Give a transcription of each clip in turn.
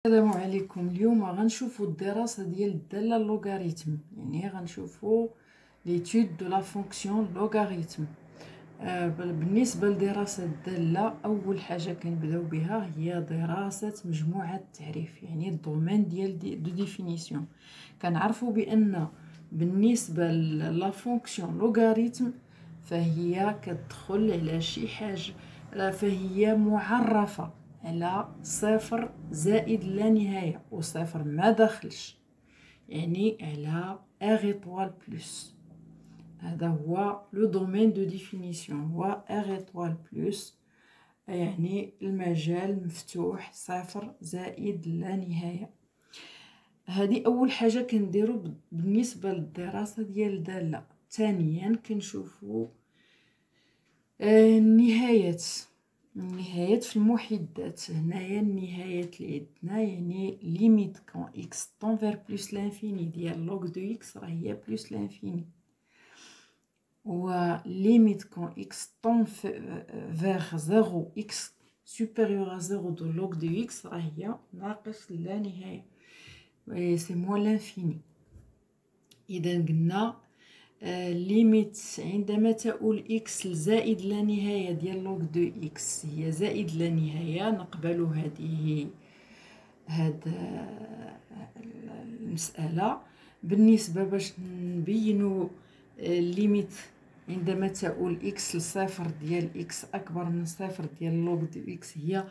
السلام عليكم. اليوم غنشوفوا الدراسه ديال الداله اللوغاريتم، يعني غنشوفوا ليتود دو لا فونكسيون لوغاريتم. بالنسبه لدراسه الداله، اول حاجه كنبداو بها هي دراسه مجموعه التعريف، يعني الدومين ديال دو ديفينيسيون. كنعرفوا بان بالنسبه لا فونكسيون لوغاريتم فهي كتدخل على شي حاجه، فهي معرفه على صفر زائد لا نهاية، وصفر ما دخلش، يعني على ار ايطوال بلس. هذا هو لو دومين دو ديفينيسيون، هو ار ايطوال بلس، يعني المجال مفتوح صفر زائد لا نهاية. هذه أول حاجة كنديرو بالنسبة للدراسة ديال الدالة. ثانيا كنشوفو النهايات في المحدات. هنايا النهايات اللي عندنا يعني ليميت كون اكس طون فير بلس لانفيني ديال لوغ دو اكس راه هي بلس لانفيني، و ليميت كون اكس طون فير زيرو اكس سوبيريور ا زيرو دو لوغ دو اكس راه هي ناقص لا نهاية، سي موان لانفيني. اذا قلنا ليميت عندما تؤول اكس لزائد لا نهاية ديال لوغ دو اكس هي زائد لا نهاية، نقبل هاد المسألة. بالنسبة باش نبينو ليميت عندما تؤول اكس لصفر ديال اكس اكبر من صفر ديال لوغ دو اكس هي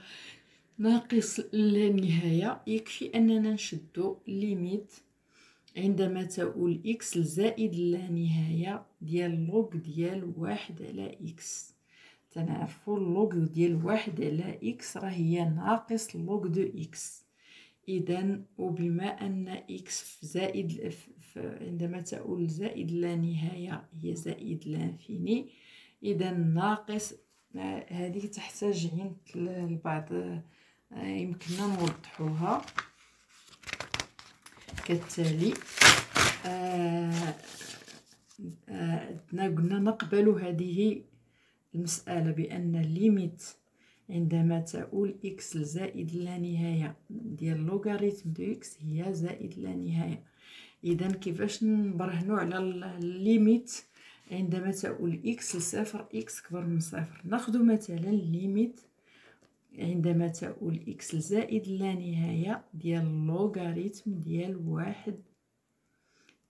ناقص لا نهاية، يكفي اننا نشدو ليميت عندما تؤول اكس لزائد لا نهاية ديال لوغ ديال واحد على اكس. تنعرفو اللوغ ديال واحد على اكس راه هي ناقص لوغ دو اكس. اذا وبما ان اكس زائد عندما تؤول زائد لا نهاية هي زائد لانفيني، اذا ناقص هذه تحتاج عند البعض، يمكننا نوضحوها كالتالي. قلنا نقبل هذه المسألة بأن ليميت عندما تؤول إكس لزائد لا نهاية ديال لوغاريتم دو إكس هي زائد لا نهاية. إذا كيفاش نبرهنو على الليميت عندما تؤول إكس لصفر إكس كبر من صفر؟ ناخدو مثلا ليميت عندما تؤول إكس لزائد لا نهاية ديال لوغاريتم ديال واحد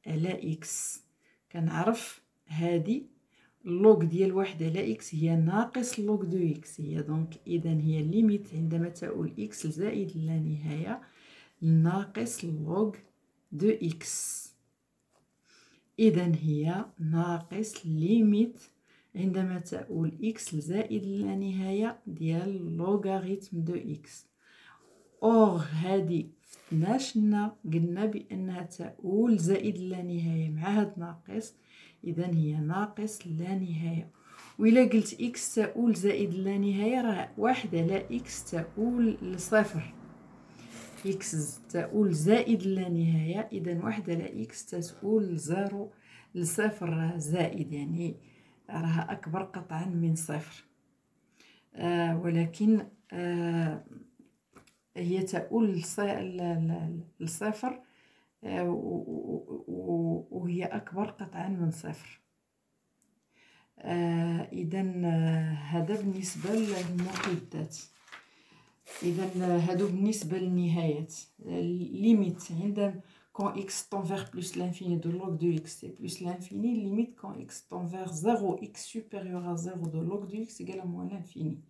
على إكس. كنعرف هادي اللوغ ديال واحد على إكس هي ناقص لوغ دو إكس، هي دونك إذا هي ليميت عندما تؤول إكس لزائد لا نهاية ناقص لوغ دو إكس. إذا هي ناقص ليميت عندما تؤول إكس لزائد لا نهاية ديال لوغاريتم دو إكس. أوغ هادي فتناشنا قلنا بأنها تؤول زائد لا نهاية مع هاد ناقص، إذا هي ناقص لا نهاية. وإلا قلت إكس تؤول زائد لا نهاية راه واحد على إكس تؤول لصفر، إكس تؤول زائد لا نهاية، إذا واحد على إكس تؤول لزيرو لصفر زائد، يعني راها أكبر قطعا من صفر. ولكن هي تؤول لصفر وهي أكبر قطعا من صفر. إذا هذا بالنسبة للمحدات. إذا هادو بالنسبة للنهايات. ليميت عندما كون إكس طون فيغ بلس لانفيني دو لوغ دو إكس سي بلس لانفيني، ليميت كون إكس طون فيغ زيرو إكس سوبيريور ا زيرو دو لوغ دو إكس إيكال موان لانفيني.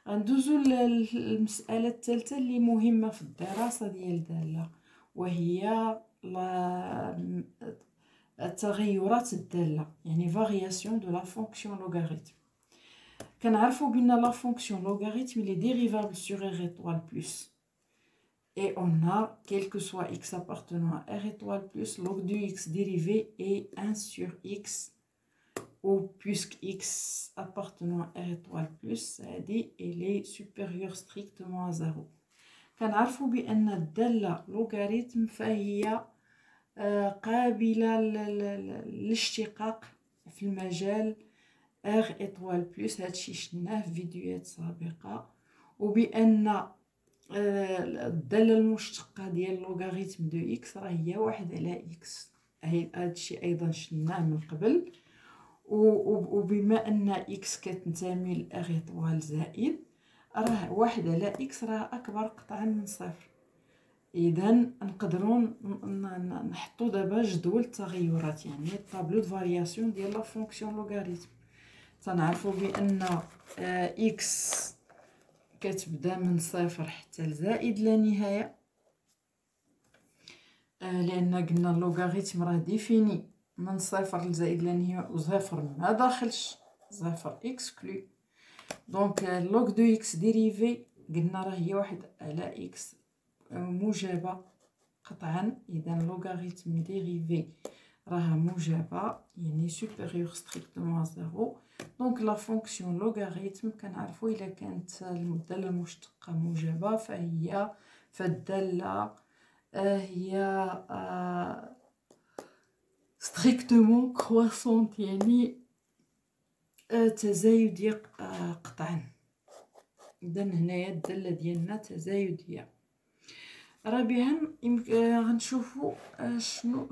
غندوزو للمسألة الثالثة اللي مهمة في الدراسة ديال الدالة، وهي التغيرات الدالة، يعني فارياسيون دو لا فونكسيون لوغاريتم. كنعرفو بأن لا فونكسيون لوغاريتم لي ديريفابل sur r étoile plus, et on a quel que soit x appartenant à r étoile plus, log de x dérivé est 1 sur x, ou puisque x appartenant à r étoile plus elle est supérieure strictement à 0. كنعرفو بأن الدالة لوغاريتم فهي قابلة للاشتقاق في المجال ار ايطوال بلس، هادشي شفناه في فيديوهات سابقة، وبأن الدالة المشتقة ديال لوغاريتم دو إكس راه هي 1 على إكس. هادشي أيضا شناه من قبل. وبما أن إكس كتنتمي لأغ إطوال زائد، راه 1 على إكس راه أكبر قطعا من صفر. إذا نقدروا نحطوا دابا جدول التغيرات، يعني طابلو دو فارياسيون ديال لا فونكسيون لوغاريتم. تنعرفوا بأن إكس كتبدا من صفر حتى لزائد لا نهاية، لأن قلنا اللوغاريتم راه ديفيني من صفر لزائد لا نهاية، وصفر ما داخلش، صفر اكسكلو. دونك لوغ دو إكس ديريفي قلنا راه هي 1 على إكس موجبة قطعا. إذا لوغاريتم ديريفي راها موجبة، يعني سوبيريور ستريكتومون زيرو. دونك لا فونكسيون لوغاريتم كنعرفو إلا كانت الدالة المشتقة موجبة فالدالة هي ستريكتومون كرواسونت، يعني تزايدية قطعا. إذا هنايا الدالة ديالنا تزايدية. رابعا غنشوفو شنو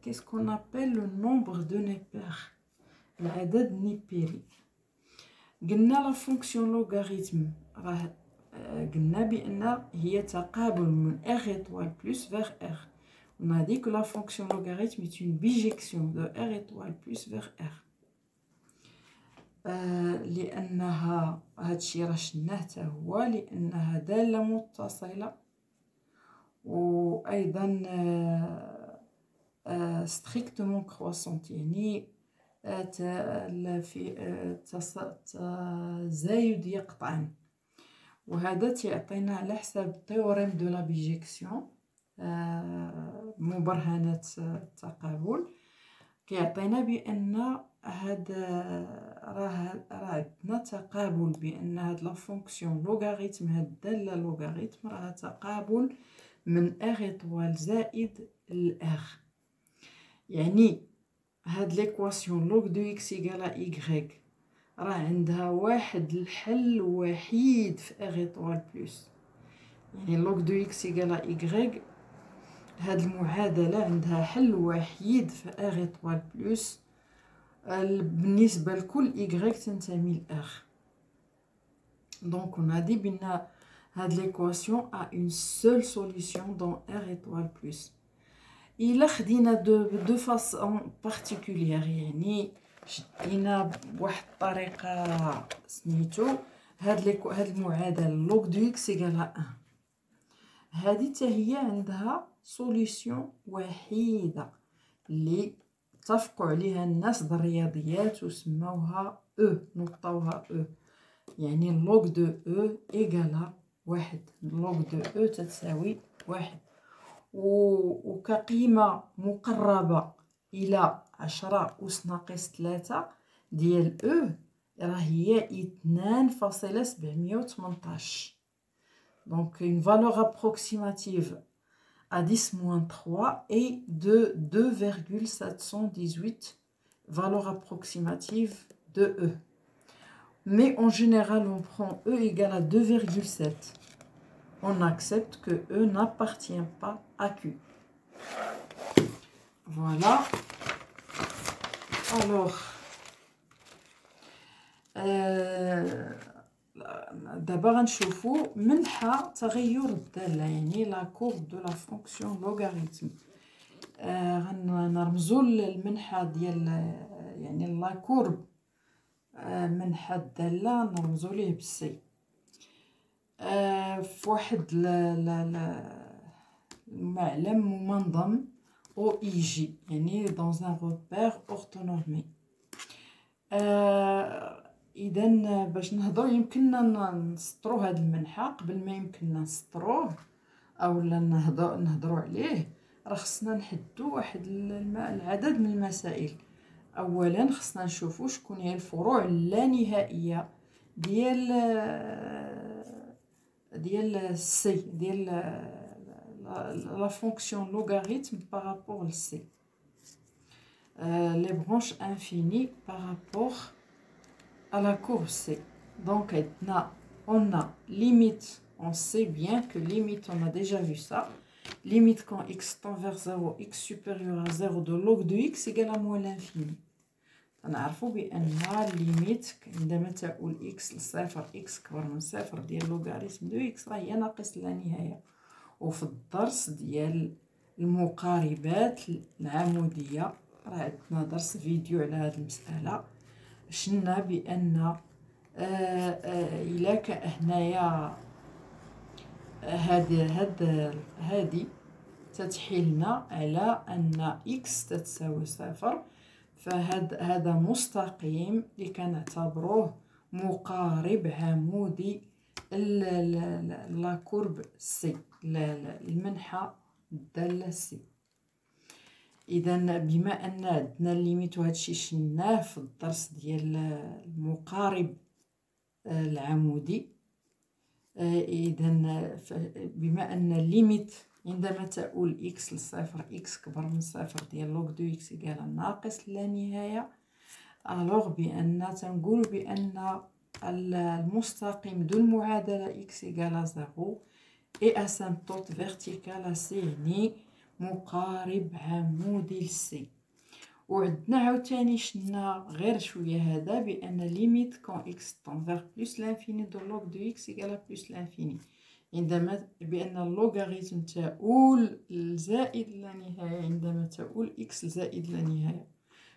كيسكون ابل لو نومبر دو نيبير، العدد النيبيري. قلنا لا فونكسيون لوغاريتم راه قلنا بان هي تقابل من ار étoile plus vers r. On a dit que la fonction logarithme est une bijection de r étoile plus vers r. لانها هادشي راه شناه حتى هو، لانها داله متصله، وايضا ستريكتومون كرواسونت، يعني في تزايد قطعا. وهذا تيعطينا على حساب التيوريم دو لا بيجيكسيون، مبرهنات التقابل، كيعطينا بان هذا راه عندنا تقابل، بان هاد لا فونكسيون لوغاريتم، هاد الداله لوغاريتم راه تقابل من ار إطوال زائد الار. يعني هاد ليكواسيون لوغ دو إكس إيكالا إيكغيك راه عندها واحد الحل وحيد في ار إطوال بلس. يعني لوغ دو إكس إيكالا إيكغيك، هاد المعادلة عندها حل وحيد في ار إطوال بلس بالنسبة لكل إيكغيك تنتمي لأر. دونك on a dit بأن هاد ليكواسيون a une seule solution dans R étoile plus. إلا خدينا دو فاسون بارتيكوليير، يعني شدينا بواحد الطريقة سميتو هاد المعادلة لوغ دو إكس إيكالا 1، هادي حتى هي عندها سوليسيون وحيدة اللي اتفقوا عليها الناس د الرياضيات وسموها او، نطوها او. يعني لوغ دو او إيكالا 1، لوغ دو او تتساوي 1. وكقيمة مقربة إلى 10 أس ناقص 3 ديال او راه هي 2,718. Donc une valeur approximative à 10-3 est de 2,718 valeur approximative de E. Mais en général, on prend E égale à 2,7. On accepte que E n'appartient pas à Q. Voilà. Alors, دابا غنشوفو منحى تغير الدالة، يعني لا كورب دو لا فونكسيون لوغاريتم. غنرمزو المنحى ديال يعني لا كورب، منحى الدالة نرمزو ليه بالسي. فواحد المعلم منظم او اي جي، يعني دون ان روبير اورتونورمي. اذا باش نهضروا يمكننا نسطروا هذا المنحى قبل ما يمكننا نسطروه اولا نهضروا عليه. راه خصنا نحدوا واحد العدد من المسائل. اولا خصنا نشوفوا شكون هي الفروع اللانهائيه ديال السي، ديال لا فونكسيون لوغاريتم بارابور للسي، les branches infinies par rapport à la courbe C. Donc on a limite on sait bien que limite, on a déjà vu ça, limite quand x tend vers 0, x supérieur à 0 de log de x égale à moins l'infini. نعرفوا بان ليميت عندما تؤول x لصفر x كبر من صفر ديال لوغاريتم دو x راه هي ناقص لا نهايه. وفي الدرس ديال المقاربات العموديه راه عندنا درس فيديو على هذه المساله، شفنا بان الا كان هنايا هذه تتحيلنا على ان x تتساوي صفر، فهذا مستقيم اللي كنعتبروه مقارب عمودي لا كورب سي، المنحى الداله سي. اذا بما ان عندنا الليميت وهادشي شناه في الدرس ديال المقارب العمودي، اذا بما ان الليميت عندما تؤول x لصفر x كبر من صفر ديال لوغ دو x يقال ناقص لا نهايه، الوغ بان تنقول بان المستقيم دو المعادله x يقال 0 اي اسيمبتوت فيرتيكال سي، يعني مقارب عمودي لسي. وعندنا عاوتاني شنا غير شويه هذا بان ليميت كون x تون فيغ بلس لانفيني دو لوغ دو x يقال بلس لانفيني، عندما بان اللوغاريتم تؤول زائد لا نهايه عندما تؤول x زائد لا نهايه.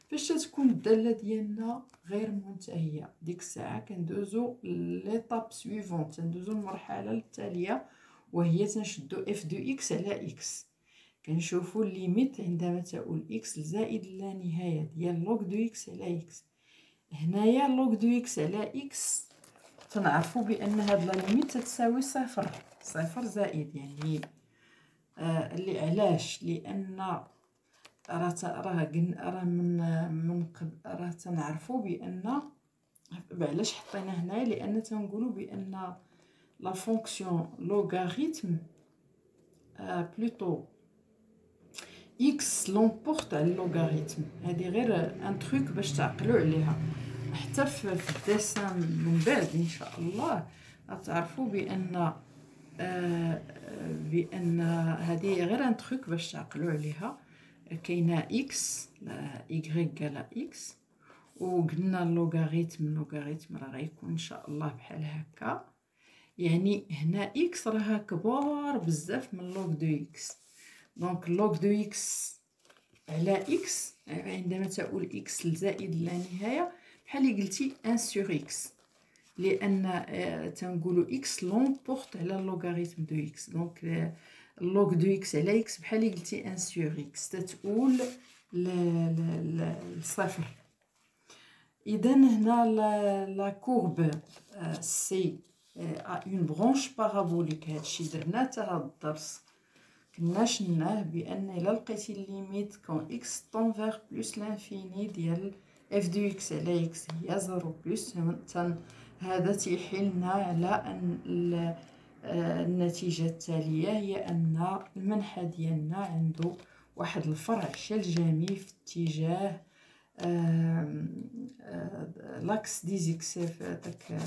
فاش تكون الداله ديالنا غير منتهيه ديك الساعه كندوزو ليطاب سويفونت، تندوزو المرحله التاليه وهي تنشدو اف دو x على x، كنشوفوا الليميت عندما تؤول x زائد لا نهايه ديال لوغ دو x على x. هنايا لوغ دو x على x تنعرفوا بان هاد لا ليميت تساوي صفر، صفر زائد يعني اللي علاش، لان راه من قبل راه تنعرفوا بان علاش حطينا هنايا، لان تنقولوا بان لا فونكسيون لوغاريتم بلوتو x لومبورت على اللوغاريتم. هذه غير ان تروك باش تعقلوا عليها، حتى في الديسان من بعد ان شاء الله غتعرفوا بان هذه غير ان تروك باش تعقلوا عليها. كاينه x y على x، وقلنا اللوغاريتم راه غيكون ان شاء الله بحال هكا، يعني هنا x راه كبار بزاف من لوغ دو x. دونك لوغ دو x على x عندما تؤول x لزائد لا نهايه بحال قلتي 1 سور x، لان تنقولوا x لومبورت على اللوغاريتم دو x. دونك لوغ دو x على x بحال قلتي 1 سور x تتؤول لصفر. اذا هنا لا كورب سي اون برونش بارابوليك، هادشي درنا حتى هاد الدرس كنا شناه بان الا لقيتي الليميت كون x طون فيغ بلس لانفيني ديال اف دو اكس على x هي 0 بلس، هذا تيحيلنا على ان النتيجه التاليه هي ان المنحى ديالنا عنده واحد الفرع شلجمي في اتجاه لاكس دي زيكس في داك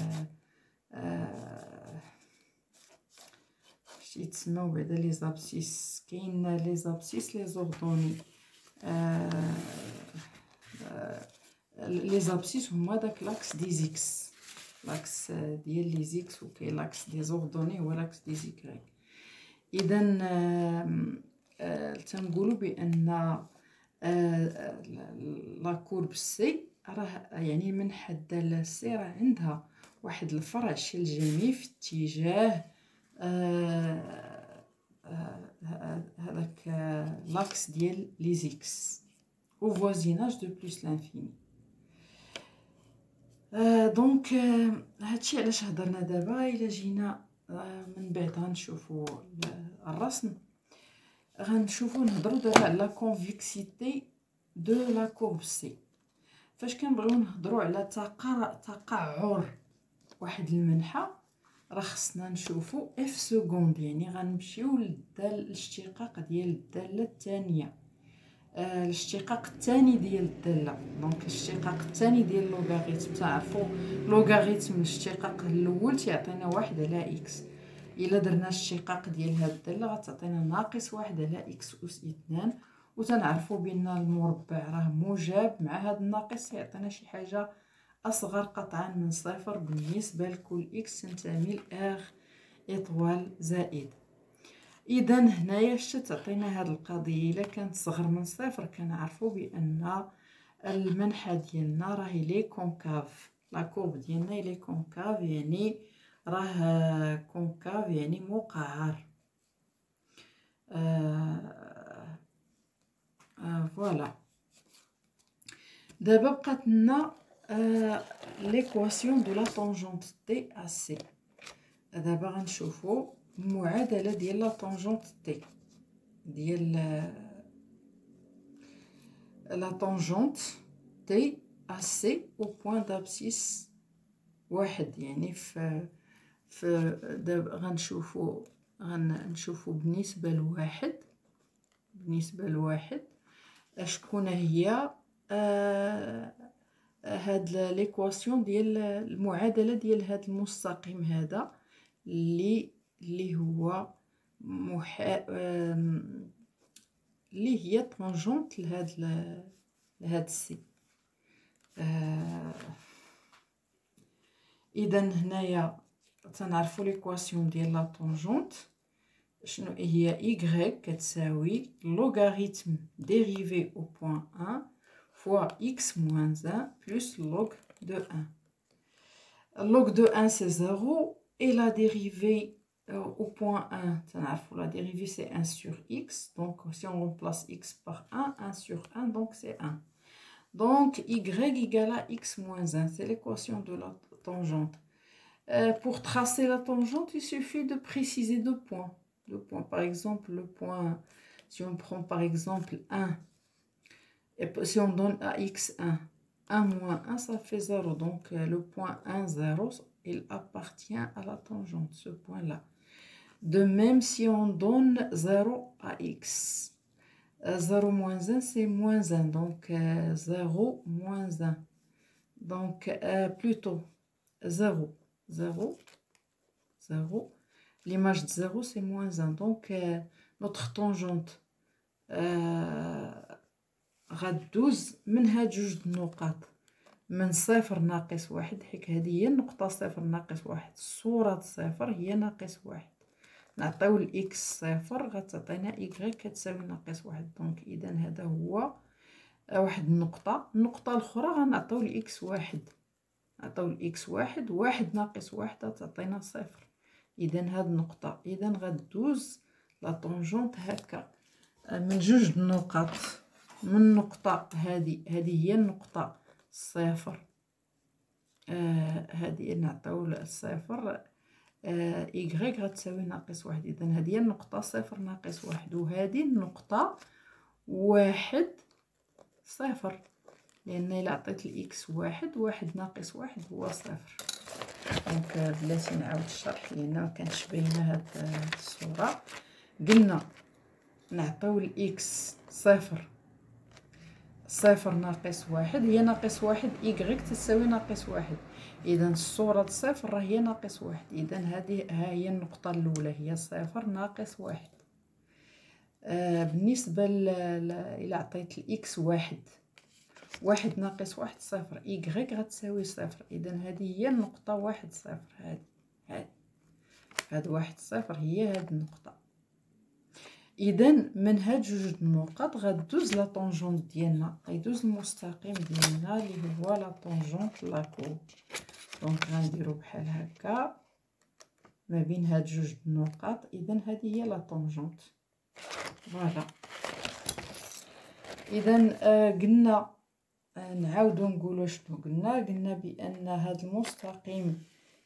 يتسموا بعدا لي زابسيس. كاين لي زابسيس لي زوردوني، لي زابسيس هما داك لاكس دي زيكس، لاكس ديال لي زيكس، وكاين لاكس دي زوردوني هو لاكس دي زيكريك. اذا تنقولوا بان لا كورب سي راه يعني من حد لا سي راه عندها واحد الفرع شلجمي في اتجاه هذاك لاكس ديال لي زيكس او فوازيناج دو بلس لانفيني. دونك هادشي علاش هضرنا دابا. الا جينا من بعد غنشوفوا الرسم، غنشوفوا نهضروا دابا على لا كونفيكسيتي دو لا كورب سي. فاش كنبغيو نهضروا على تقعر واحد المنحى راه خصنا نشوفوا اف سكوند، يعني غنمشيو للاشتقاق ديال الداله الثانيه، الاشتقاق الثاني ديال الداله. دونك الاشتقاق الثاني ديال اللوغاريتم تعرفوا لوغاريتم الاشتقاق الاول تيعطينا 1 على x، الا درنا الشقاق ديال هاد الداله غتعطينا ناقص واحد على اكس اس 2. وتنعرفوا بان المربع راه موجب مع هاد الناقص يعطينا شي حاجه اصغر قطعا من صفر بالنسبه لكل اكس تنتمي لاغ اطوال زائد. اذا هنايا شتي تعطينا هاد القضيه الا كانت صغر من صفر كنعرفوا بان المنحى ديالنا راهي لي كونكاف، لا كورب ديالنا لي كونكاف يعني راه كونكاف يعني مقعر. فوالا. دابا بقات لنا ليكواسيون دو لا طونجونت تي ا سي. دابا غنشوفوا المعادله ديال لا طونجونت تي ديال لا طونجونت تي ا سي او بوين دابسيس واحد. يعني في دابا غنشوفوا بالنسبه لواحد شكون هي هاد ليكواسيون ديال المعادله ديال هاد المستقيم هذا اللي هو اللي هي طونجونت لهاد السي. اذا هنايا تنعرفوا ليكواسيون ديال لا طونجونت شنو هي. y كتساوي لوغاريتم ديريفي au point 1 fois x moins 1 plus log de 1. Log de 1 c'est 0 et la dérivée au point 1, la dérivée c'est 1 sur x, donc si on remplace x par 1 sur 1, donc c'est 1. Donc y égale à x moins 1, c'est l'équation de la tangente. Pour tracer la tangente, il suffit de préciser deux points. Par exemple, le point, si on prend par exemple 1, et si on donne à x 1 moins 1, ça fait 0. Donc le point 1, 0, il appartient à la tangente, ce point-là. De même, si on donne 0 à x, 0 moins 1, c'est moins 1. Donc 0 moins 1. Donc plutôt 0, 0, 0. L'image de 0, c'est moins 1. Donc notre tangente غدوز من هاد جوج النقاط من صفر ناقص واحد، حيت هذه هي النقطة صفر ناقص واحد. الصورة صفر هي ناقص واحد، نعطيو الإكس صفر غتعطينا إيكغيك كتساوي ناقص واحد. دونك إذا هذا هو واحد النقطة. النقطة الأخرى غنعطيو الإكس واحد، نعطيو الإكس واحد، واحد ناقص واحد غتعطينا صفر. إذا هاد النقطة إذا غدوز لا طونجونت هكا من جوج النقط. من النقطة هذه هي النقطة صفر، هذه نعطيو الصفر إيكغيك غتساوي ناقص واحد. إذا هذه هي النقطة صفر ناقص واحد، وهذه النقطة واحد صفر، لأن إلا عطيت الإكس واحد، واحد ناقص واحد هو صفر. دونك بلاتي نعاود الشرح لأن مكانتش باينة هاد الصورة. قلنا نعطيو الإكس صفر، صفر ناقص واحد هي ناقص واحد، إيكغيك تساوي ناقص واحد. إذا الصورة صفر راه هي ناقص واحد. إذا هذه ها هي النقطة الأولى هي صفر ناقص واحد. بالنسبة إلا عطيت الإكس واحد، واحد ناقص واحد صفر، إيكغيك غتساوي صفر. إذا هذه هي النقطة واحد صفر. هاد واحد صفر هي هاد النقطة. إذا من هاد جوج النقط غدوز لا طونجونت ديالنا، غيدوز المستقيم ديالنا اللي هو لا طونجونت لاكورب. دونك غنديرو بحال هكا ما بين هاد جوج النقط. إذا هذه هي لا طونجونت. فوالا. إذا قلنا نعاودو نقولو شنو قلنا بأن هاد المستقيم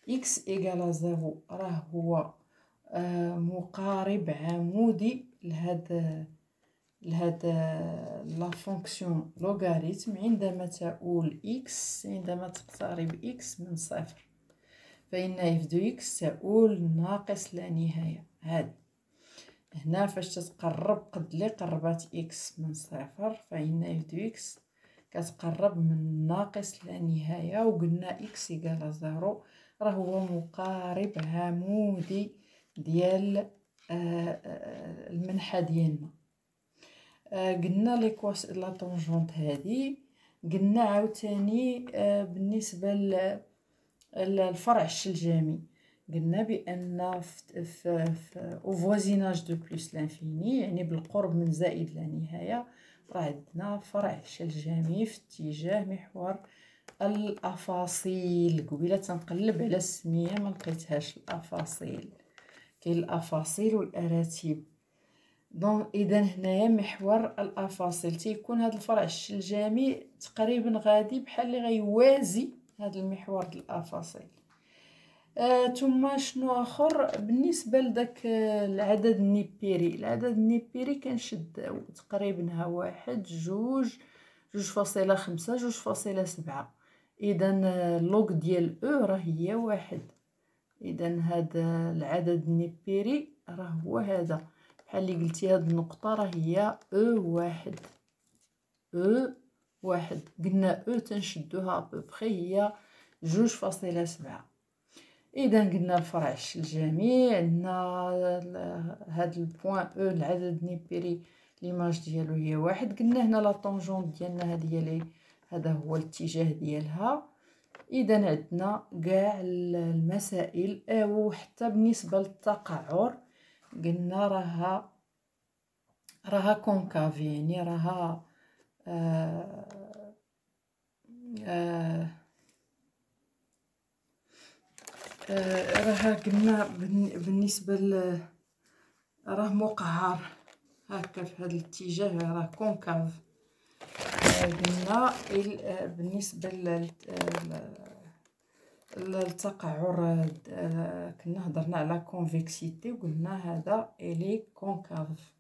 إكس إيكالا زيرو راه هو مقارب عمودي لهاد لا فونكسيون لوغاريتم عندما تؤول إكس، عندما تقترب إكس من صفر، فإن إف دو إكس تؤول ناقص لا نهاية. هاد هنا فاش تتقرب قد لي قربات إكس من صفر، فإن إف دو إكس كتقرب من ناقص لا نهاية. وقلنا إكس إيكالا زيرو راه هو مقارب عمودي ديال المنحى ديالنا. قلنا لا طونجونت هذه. قلنا عاوتاني بالنسبه للفرع الشلجامي، قلنا بان في او فوازيناج دو بلس لانفيني، يعني بالقرب من زائد لا نهايه، راه عندنا فرع شلجامي في اتجاه محور الافاصيل. قبيله تنقلب على السميه ما لقيتهاش. الافاصيل، كاين الافاصيل والاراتب. دونك اذا هنايا محور الافاصيل تيكون هذا الفرع الشلجامي تقريبا غادي بحال اللي غيوازي هذا المحور ديال الافاصيل. ثم شنو اخر بالنسبه لذاك العدد النيبيري؟ العدد النيبيري كنشد تقريبا ها 1 2 2.5 2.7. اذا اللوغ ديال او راه هي 1. اذا هذا العدد النيبيري راه هو هذا، بحال اللي قلتي هاد النقطه راه هي او 1. او 1 قلنا او تنشدوها ببخي هي 2.7. اذا قلنا الفرع الشلجامي عندنا هاد البوين او العدد النيبيري ليماج ديالو هي 1. قلنا هنا لا طونجونت ديالنا هذه هي هذا هو الاتجاه ديالها. اذا عندنا كاع المسائل. وحتى بالنسبه للتقعر قلنا راها كونكاف، يعني راها راها قلنا بالنسبه راه مقعر هكا في هذا الاتجاه، راه كونكاف. قلنا بالنسبه للتقعر كنا هضرنا على كونفكسيتي وقلنا هذا الي كونكاف.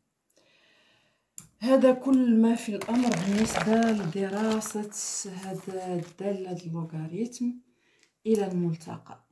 هذا كل ما في الامر بالنسبه لدراسه هذا الداله اللوغاريتم. الى الملتقى.